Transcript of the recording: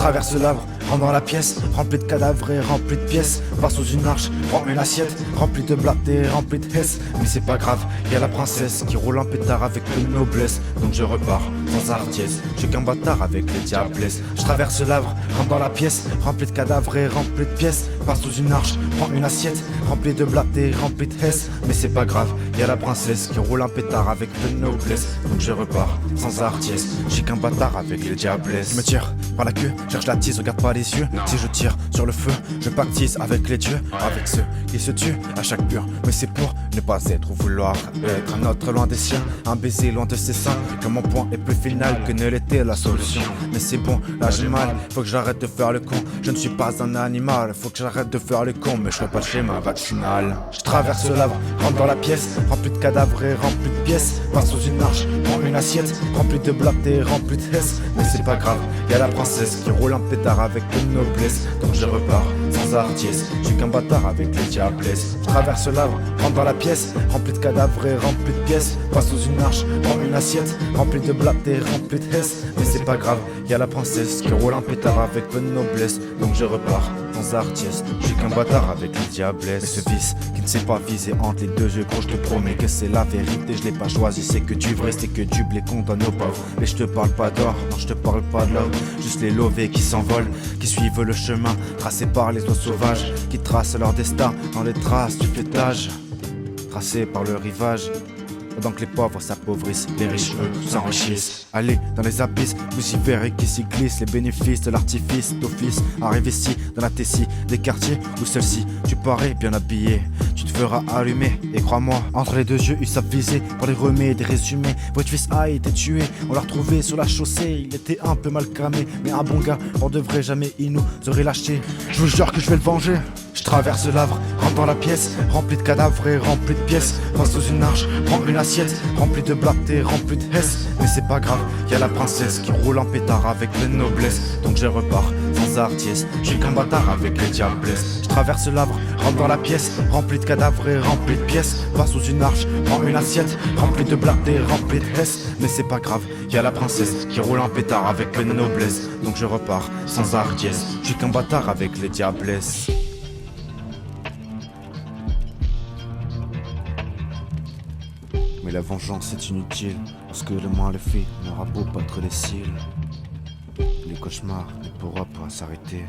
traverse l'arbre, rentre dans la pièce, rempli de cadavres et rempli de pièces. Va sous une arche, prends une assiette, remplie de blattes et remplie de hesse. Mais c'est pas grave, y'a la princesse qui roule en pétard avec de noblesse. Donc je repars sans hardiesse, je suis qu'un bâtard avec les diablesses. Je traverse l'arbre, rentre dans la pièce, rempli de cadavres et rempli de pièces. Va sous une arche, prends une assiette, remplie de blattes et remplie de hesse. Mais c'est pas grave, y'a la princesse qui roule en pétard avec de noblesse. Donc je repars sans hardiesse, je suis qu'un bâtard avec les diablesses. Je me tire par la queue, cherche la tise, regarde pas les yeux. Si je tire sur le feu, je pactise avec les dieux, avec ceux qui se tuent à chaque pur. Mais c'est pour ne pas être ou vouloir être un autre loin des siens, un baiser loin de ses seins. Que mon point est plus final que ne l'était la solution. Mais c'est bon, là j'ai mal, faut que j'arrête de faire le con. Je ne suis pas un animal, faut que j'arrête de faire le con. Mais je fais pas le schéma vaccinal. Je traverse l'arbre, rentre dans la pièce, rempli de cadavres et rempli de pièces. Passe sous une arche, prends une assiette, remplie de blattes et remplie de hesse. Mais c'est pas grave, y'a la princesse qui roule en pétard avec de noblesse. Donc je repars sans hardiesse, je suis qu'un bâtard avec les diablesses. Je traverse l'arbre, rentre dans la pièce, rempli de cadavres et rempli de pièces. Passe sous une arche, prends une assiette, remplie de blattes et remplie de hesse. Mais c'est pas grave, y'a la princesse qui roule en pétard avec de noblesse. Donc je repars sans hardiesse, je suis qu'un bâtard avec les diablesses. Mais ce vice qui ne sait pas viser entre les deux yeux, gros je te promets que c'est la vérité. Je l'ai pas choisi, c'est que du vrai, c'est que du blé qu'on donne aux pauvres. Mais je te parle pas d'or, non je te parle pas de l'or, juste les lovés qui s'envolent, qui suivent le chemin tracé par les oies sauvages, qui tracent leur destin dans les traces du fêtage, tracé par le rivage. Pendant que les pauvres s'appauvrissent, les riches eux s'enrichissent. Allez dans les abysses, vous y verrez qui s'y glissent. Les bénéfices de l'artifice d'office arrive ici, dans la tessie des quartiers où celle-ci, tu parais bien habillé, tu te feras allumer. Et crois-moi, entre les deux yeux ils savent viser pour les remèdes, des résumés. Votre fils a été tué, on l'a retrouvé sur la chaussée. Il était un peu mal cramé, mais un bon gars, on devrait jamais il nous aurait lâché. Je vous jure que je vais le venger. Je traverse l'arbre, rentre dans la pièce, rempli de cadavres et rempli de pièces. Passe sous une arche, prends une assiette, remplie de blattes et remplie de hesse. Mais c'est pas grave, y'a la princesse qui roule en pétard avec de noblesse. Donc je repars sans hardiesse, je suis qu'un bâtard avec les diablesses. Je traverse l'arbre, rentre dans la pièce, rempli de cadavres et rempli de pièces. Passe sous une arche, prends une assiette, remplie de blattes et remplie de hesse. Mais c'est pas grave, y'a la princesse qui roule en pétard avec de noblesse. Donc je repars sans hardiesse, je suis qu'un bâtard avec les diablesses. Mais la vengeance est inutile, parce que le mal est fait n'aura beau battre les cils. Les cauchemars ne pourront pas s'arrêter.